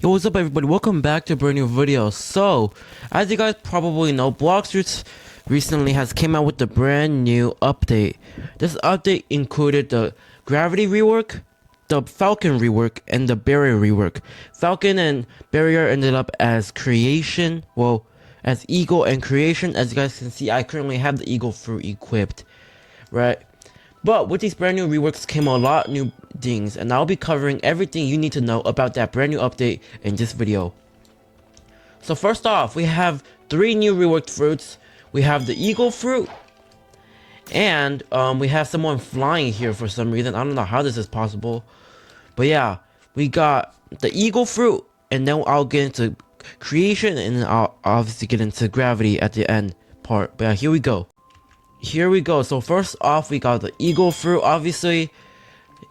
Yo, what's up everybody, welcome back to a brand new video. So, as you guys probably know, Blox recently has came out with a brand new update. This update included the Gravity rework, the Falcon rework, and the Barrier rework. Falcon and Barrier ended up as Creation, well, as Eagle and Creation. As you guys can see, I currently have the Eagle fruit equipped, right? But with these brand new reworks came a lot new things, and I'll be covering everything you need to know about that brand new update in this video. So first off, we have 3 new reworked fruits. We have the Eagle fruit, and we have someone flying here for some reason. I don't know how this is possible, but yeah, we got the Eagle fruit, and then I'll get into Creation, and then I'll obviously get into Gravity at the end part. But yeah, here we go. So first off, we got the Eagle fruit. Obviously,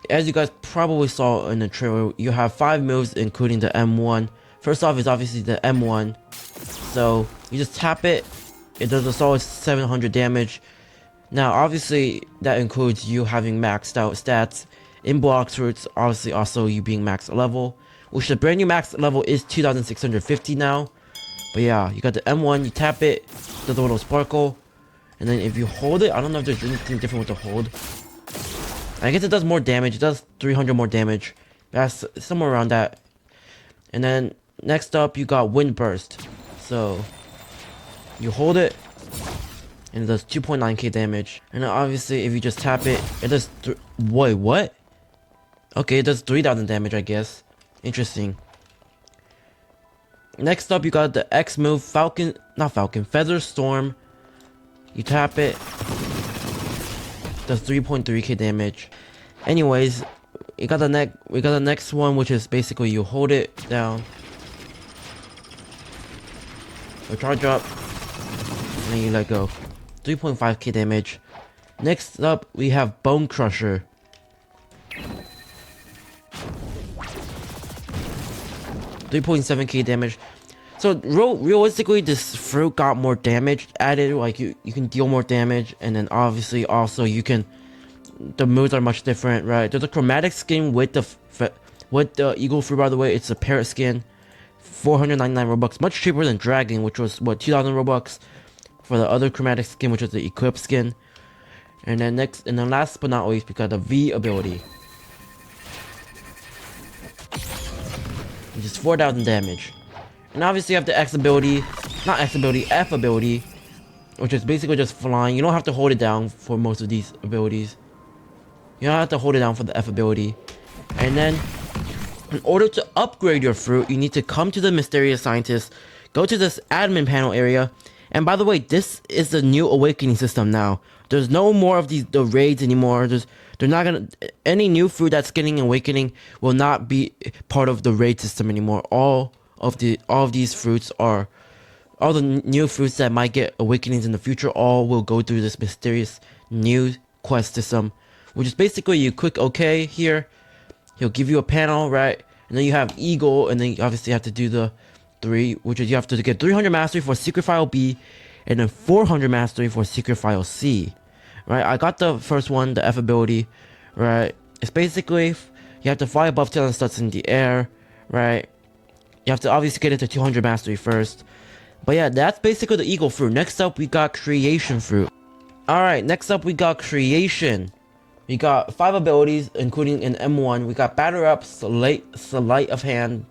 as you guys probably saw in the trailer, you have 5 moves including the M1. First off is obviously the M1. So you just tap it. It does a solid 700 damage. Now obviously that includes you having maxed out stats in Blox fruits. Obviously also you being max level, which the brand new max level is 2650 now. But yeah, you got the M1, you tap it, does a little sparkle. And then if you hold it, I don't know if there's anything different with the hold. I guess it does more damage. It does 300 more damage. That's somewhere around that. And then next up, you got Wind Burst. So you hold it, and it does 2.9k damage. And then obviously, if you just tap it, it does. Wait, what? Okay, it does 3000 damage, I guess. Interesting. Next up, you got the X move, Feather Storm. You tap it, does 3.3k damage. Anyways, we got the next one, which is basically you hold it down, or charge up, and then you let go. 3.5k damage. Next up, we have Bone Crusher. $3.7k damage. So realistically, this fruit got more damage added. Like you can deal more damage, and then obviously also you can. The moves are much different, right? There's a chromatic skin with the Eagle fruit. By the way, it's a parrot skin, 499 Robux, much cheaper than Dragon, which was what 2,000 Robux for the other chromatic skin, which is the Equip skin. And then last but not least, we got the V ability, which is 4,000 damage. And obviously you have the F ability, which is basically just flying. You don't have to hold it down for most of these abilities. You don't have to hold it down for the F ability. And then, in order to upgrade your fruit, you need to come to the Mysterious Scientist, go to this admin panel area. And by the way, this is the new awakening system now. There's no more of the raids anymore. They're not gonna, any new fruit that's getting awakening will not be part of the raid system anymore. All of these fruits are, all the new fruits that might get awakenings in the future, all will go through this mysterious new quest system, which is basically you click OK here, he'll give you a panel, right? And then you have Eagle, and then you obviously have to do the 3, which is you have to get 300 mastery for Secret File B, and then 400 mastery for Secret File C, right? I got the first one, the F ability, right? It's basically you have to fly above 10 studs in the air, right? You have to obviously get into 200 mastery first. But yeah, that's basically the Eagle fruit. Next up, we got Creation fruit. Alright, next up, we got Creation. We got 5 abilities, including an M1. We got Batter Up, Sleight of Hand,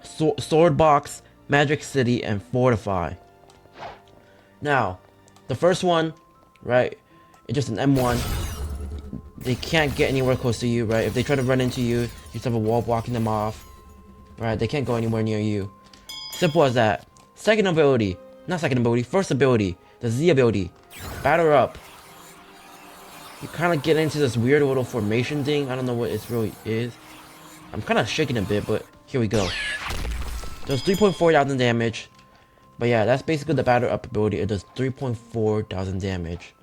Sword Box, Magic City, and Fortify. Now, the first one, right, it's just an M1. They can't get anywhere close to you, right? If they try to run into you, you just have a wall blocking them off. Right, they can't go anywhere near you. Simple as that. First ability, the Z ability, Batter Up. You kind of get into this weird little formation thing. I don't know what it really is. I'm kind of shaking a bit, but here we go. Does 3,400 damage. But yeah, that's basically the Batter Up ability. It does 3,400 damage.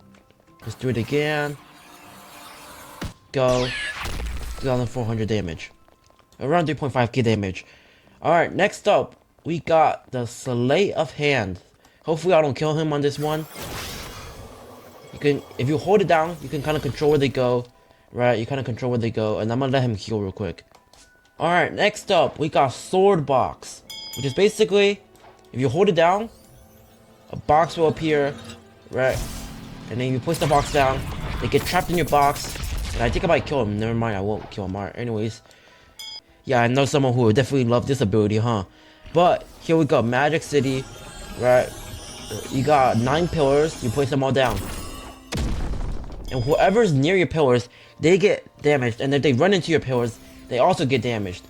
Let's do it again. Go. 2,400 damage. Around 3.5k damage. Alright, next up, we got the Sleight of Hand. Hopefully I don't kill him on this one. You can, if you hold it down, you can kind of control where they go. Right, you kind of control where they go. And I'm gonna let him heal real quick. Alright, next up, we got Sword Box, which is basically, if you hold it down, a box will appear, right? And then you push the box down, they get trapped in your box, and I think I might kill him. Never mind, I won't kill him. Alright, anyways. Yeah, I know someone who would definitely love this ability, huh? But, here we go, Magic City, right? You got 9 pillars, you place them all down. And whoever's near your pillars, they get damaged, and if they run into your pillars, they also get damaged.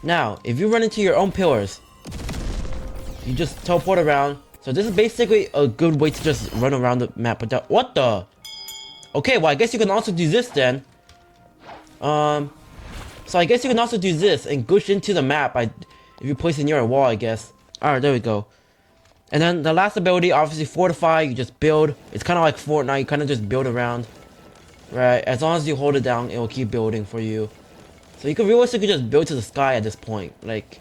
Now, if you run into your own pillars, you just teleport around. So this is basically a good way to just run around the map without— what the? Okay, well I guess you can also do this then. So I guess you can also do this and gush into the map if you place it near a wall, I guess. Alright, there we go. And then the last ability, obviously Fortify, you just build. It's kind of like Fortnite, you kind of just build around. Right, as long as you hold it down, it will keep building for you. So you can realistically just build to the sky at this point, like.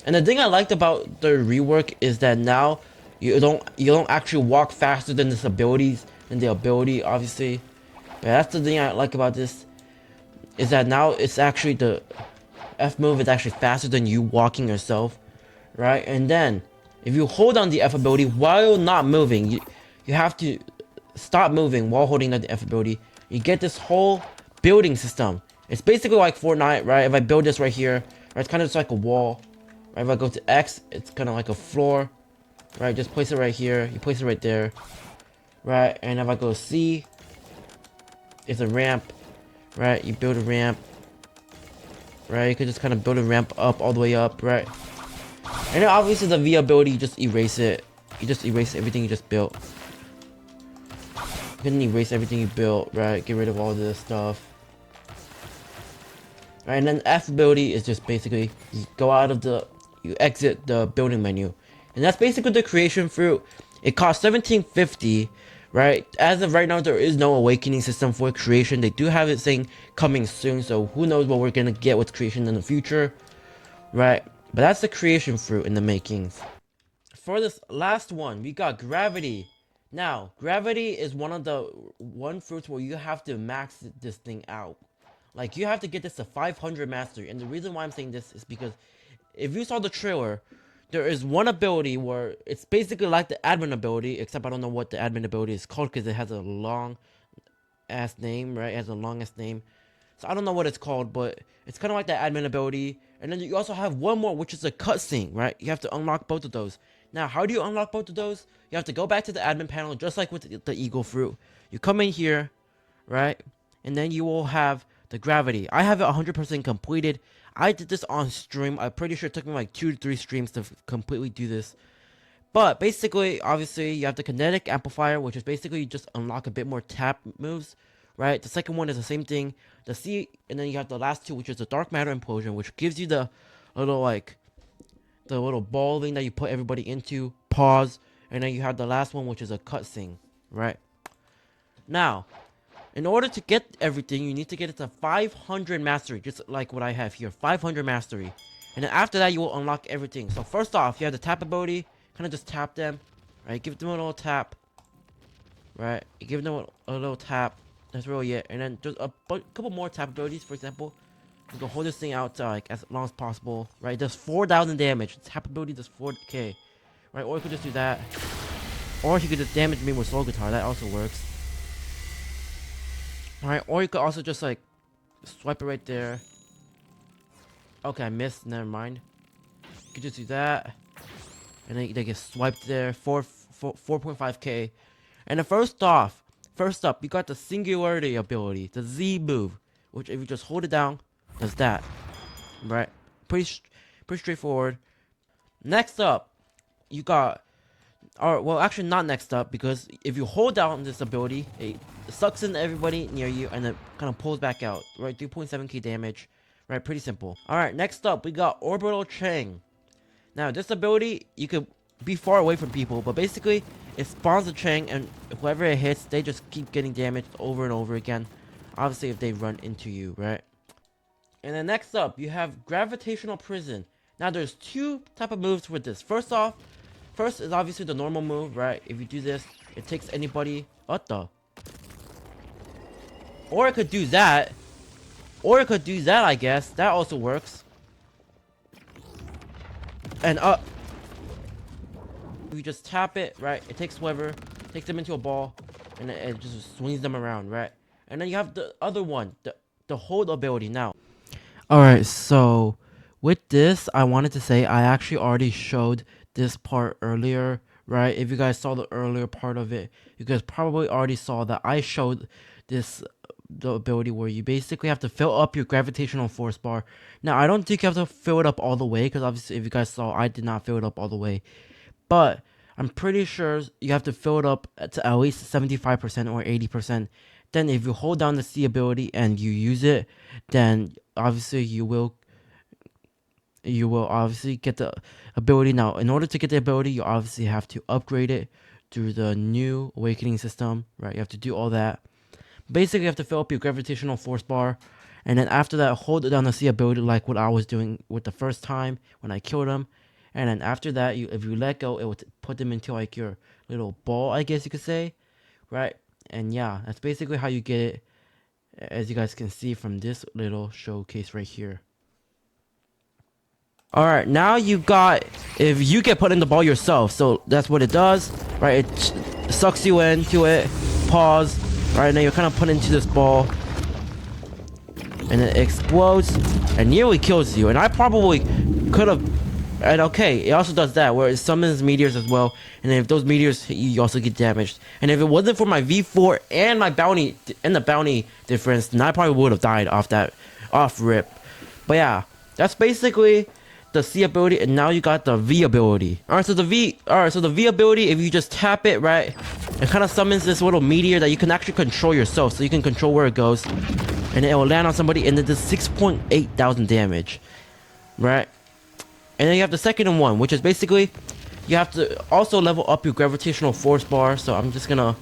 And the thing I liked about the rework is that now you don't actually walk faster than the ability, obviously. But that's the thing I like about this, is that now it's actually the F move is actually faster than you walking yourself, right? And then if you hold on the F ability while not moving, you have to stop moving while holding on the F ability. You get this whole building system. It's basically like Fortnite, right? If I build this right here, right, it's kind of just like a wall. Right? If I go to X, it's kind of like a floor. Right? Just place it right here. You place it right there. Right? And if I go C, it's a ramp. Right? You build a ramp. Right? You could just kind of build a ramp up all the way up. Right? And then obviously the V ability, you just erase it. You just erase everything you just built. You can erase everything you built. Right? Get rid of all this stuff. Right, and then F ability is just basically you exit the building menu, and that's basically the creation fruit. It costs 1750, right? As of right now, there is no awakening system for creation. They do have it saying coming soon, so who knows what we're gonna get with creation in the future, right? But that's the creation fruit in the makings. For this last one, we got gravity. Now, gravity is one of the fruits where you have to max this thing out. Like, you have to get this to 500 mastery, and the reason why I'm saying this is because if you saw the trailer, there is one ability where it's basically like the admin ability, except I don't know what the admin ability is called because it has a long ass name, right? It has a long ass name. So I don't know what it's called, but it's kind of like that admin ability. And then you also have one more, which is a cutscene, right? You have to unlock both of those. Now, how do you unlock both of those? You have to go back to the admin panel, just like with the eagle fruit. You come in here, right? And then you will have the gravity. I have it 100% completed. I did this on stream. I'm pretty sure it took me like 2 to 3 streams to completely do this. But basically, obviously, you have the kinetic amplifier, which is basically you just unlock a bit more tap moves, right? The second one is the same thing. The C, and then you have the last two, which is the dark matter implosion, which gives you the little ball thing that you put everybody into. Pause, and then you have the last one, which is a cutscene, right? Now, in order to get everything, you need to get it to 500 mastery, just like what I have here, 500 mastery. And then after that, you will unlock everything. So first off, you have the tap ability, kind of just tap them, right? Give them a little tap, right? You give them a little tap, that's really it. And then just a couple more tap abilities, for example. You can hold this thing out like as long as possible, right? It does 4,000 damage. The tap ability does 4k, right? Or you could just do that. Or you could just damage me with soul guitar, that also works. Alright, or you could also just like swipe it right there. Okay, I missed, never mind. You could just do that. And then they get swiped there. 4.5k. And then first up, you got the singularity ability, the Z move, which if you just hold it down, does that. Right? Pretty straightforward. Next up, you got, or well, actually not next up, because if you hold down this ability, it sucks in everybody near you and it kind of pulls back out, right? 3.7k damage, right? Pretty simple. All right, next up we got orbital chain. Now this ability, you could be far away from people, but basically it spawns a chain, and whoever it hits, they just keep getting damaged over and over again, obviously if they run into you, right? And then next up you have gravitational prison. Now there's two type of moves with this. First is obviously the normal move, right? If you do this, it takes anybody. What the? Or I could do that, Or you could do that, I guess. That also works. And you just tap it, right? It takes whoever, takes them into a ball, and it just swings them around, right? And then you have the other one, the hold ability now. Alright, so with this, I wanted to say I actually already showed this part earlier, right? If you guys saw the earlier part of it, you guys probably already saw that I showed this the ability where you basically have to fill up your gravitational force bar. Now, I don't think you have to fill it up all the way, because obviously if you guys saw, I did not fill it up all the way. But I'm pretty sure you have to fill it up to at least 75% or 80%. Then if you hold down the C ability and you use it, then obviously you will obviously get the ability. Now, in order to get the ability, you obviously have to upgrade it through the new awakening system, right? You have to do all that. Basically, you have to fill up your gravitational force bar, and then after that, hold down the C ability like what I was doing with the first time when I killed him. And then after that, if you let go, it will put them into like your little ball, I guess you could say, right? And yeah, that's basically how you get it, as you guys can see from this little showcase right here. Alright, now you got, if you get put in the ball yourself, so that's what it does, right? It sucks you into it, pause, right? Now you're kind of put into this ball, and it explodes, and nearly kills you. And I probably could have, and okay, it also does that, where it summons meteors as well, and if those meteors hit you, you also get damaged. And if it wasn't for my V4 and my bounty, and the bounty difference, then I probably would have died off rip. But yeah, that's basically the C ability, and now you got the V ability. Alright, so the V ability, if you just tap it, right, it kind of summons this little meteor that you can actually control yourself, so you can control where it goes, and it will land on somebody, and it does 6.8 thousand damage, right? And then you have the second one, which is basically you have to also level up your gravitational force bar. So I'm just gonna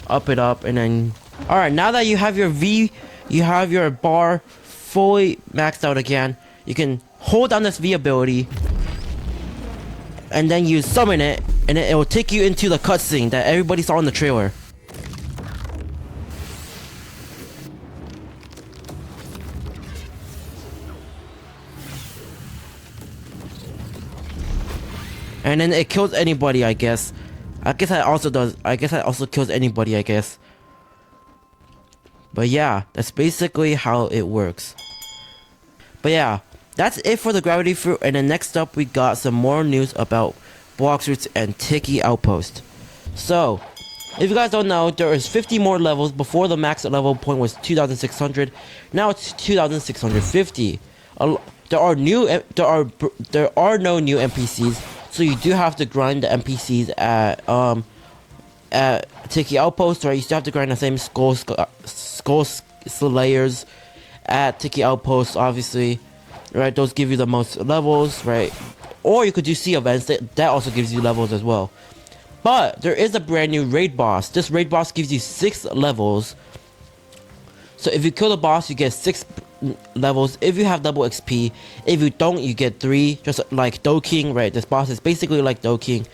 up it up, and then alright, now that you have your V, you have your bar fully maxed out again, you can hold down this V ability, and then you summon it, and it will take you into the cutscene that everybody saw in the trailer. And then it kills anybody, I guess. I guess that also kills anybody, I guess. But yeah, that's basically how it works. But yeah, that's it for the gravity fruit. And then next up, we got some more news about Blox Roots and Tiki Outpost. So, if you guys don't know, there is 50 more levels. Before, the max level point was 2,600. Now it's 2,650. There are no new NPCs, so you do have to grind the NPCs at Tiki Outpost, right? You still have to grind the same skull slayers at Tiki Outpost, obviously, right? Those give you the most levels, right? Or you could do sea events, that also gives you levels as well. But there is a brand new raid boss. This raid boss gives you 6 levels. So if you kill the boss, you get 6 levels. If you have double XP, if you don't, you get 3. Just like Doking, right? This boss is basically like Doking.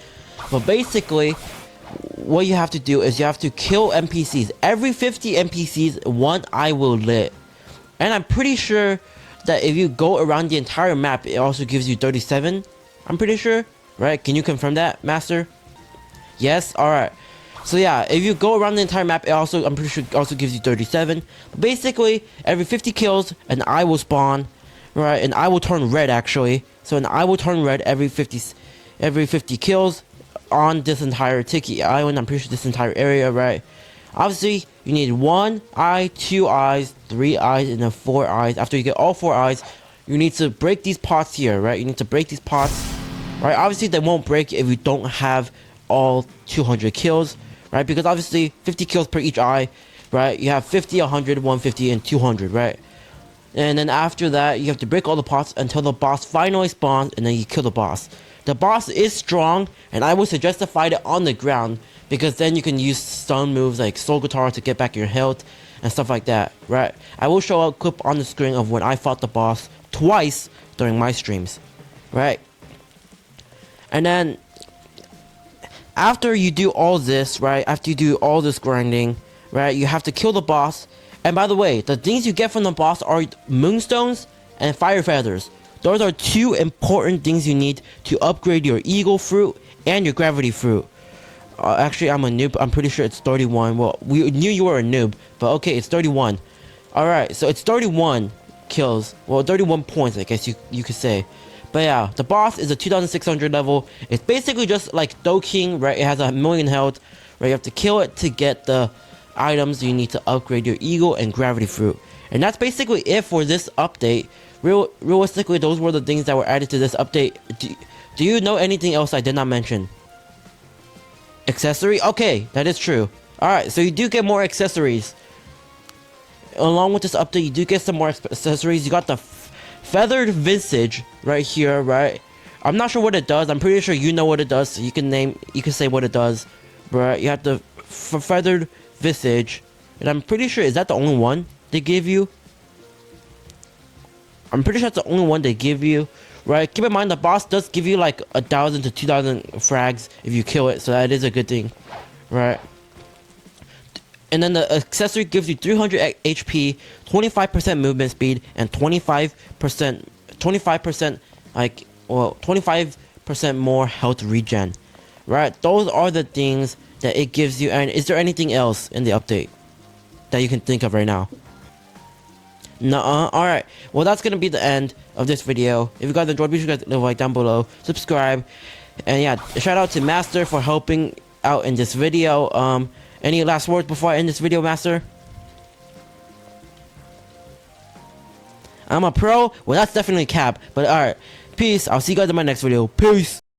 But basically, what you have to do is you have to kill NPCs. Every 50 NPCs, one eye will lit. And I'm pretty sure that if you go around the entire map, it also gives you 37. I'm pretty sure, right? Can you confirm that, Master? Yes? Alright. So yeah, if you go around the entire map, it also, I'm pretty sure, also gives you 37. But basically, every 50 kills, an eye will spawn, right? An eye will turn red, actually. So an eye will turn red every 50 kills on this entire Tiki Island. I'm pretty sure this entire area, right? Obviously, you need 1 eye, 2 eyes, 3 eyes, and then 4 eyes. After you get all 4 eyes, you need to break these pots here, right? You need to break these pots, right? Obviously, they won't break if you don't have all 200 kills, right? Because obviously 50 kills per each eye, right? You have 50, 100, 150, and 200, right? And then after that, you have to break all the pots until the boss finally spawns, and then you kill the boss. The boss is strong, and I would suggest to fight it on the ground, because then you can use stun moves like Soul Guitar to get back your health and stuff like that, right? I will show a clip on the screen of when I fought the boss twice during my streams, right? And then after you do all this, right, after you do all this grinding, right, you have to kill the boss, And by the way, the things you get from the boss are moonstones and fire feathers. Those are 2 important things you need to upgrade your eagle fruit and your gravity fruit. Actually, I'm a noob. I'm pretty sure it's 31. Well, we knew you were a noob, but okay, it's 31. Alright, so it's 31 kills. Well, 31 points, I guess you could say. But yeah, the boss is a 2600 level. It's basically just like Do King, right? It has 1,000,000 health, right? You have to kill it to get the items you need to upgrade your eagle and gravity fruit. And that's basically it for this update. Realistically, those were the things that were added to this update. Do you know anything else I did not mention? Accessory? Okay, that is true. Alright, so you do get more accessories. Along with this update, you do get some more accessories. You got the feathered visage right here, right? I'm not sure what it does. I'm pretty sure you know what it does, so you can say what it does. Right? You have the feathered visage. And I'm pretty sure, is that the only one they give you? I'm pretty sure that's the only one they give you, right? Keep in mind the boss does give you like 1,000 to 2,000 frags if you kill it, so that is a good thing, right? And then the accessory gives you 300 HP, 25% movement speed, and 25% like, well, 25% more health regen, right? Those are the things that it gives you. And is there anything else in the update that you can think of right now? Nuh-uh. Alright, well that's gonna be the end of this video. If you guys enjoyed, be sure to leave a like down below, subscribe, and yeah, shout out to Master for helping out in this video. Any last words before I end this video, Master? I'm a pro? Well, that's definitely cap, but alright, peace. I'll see you guys in my next video. Peace.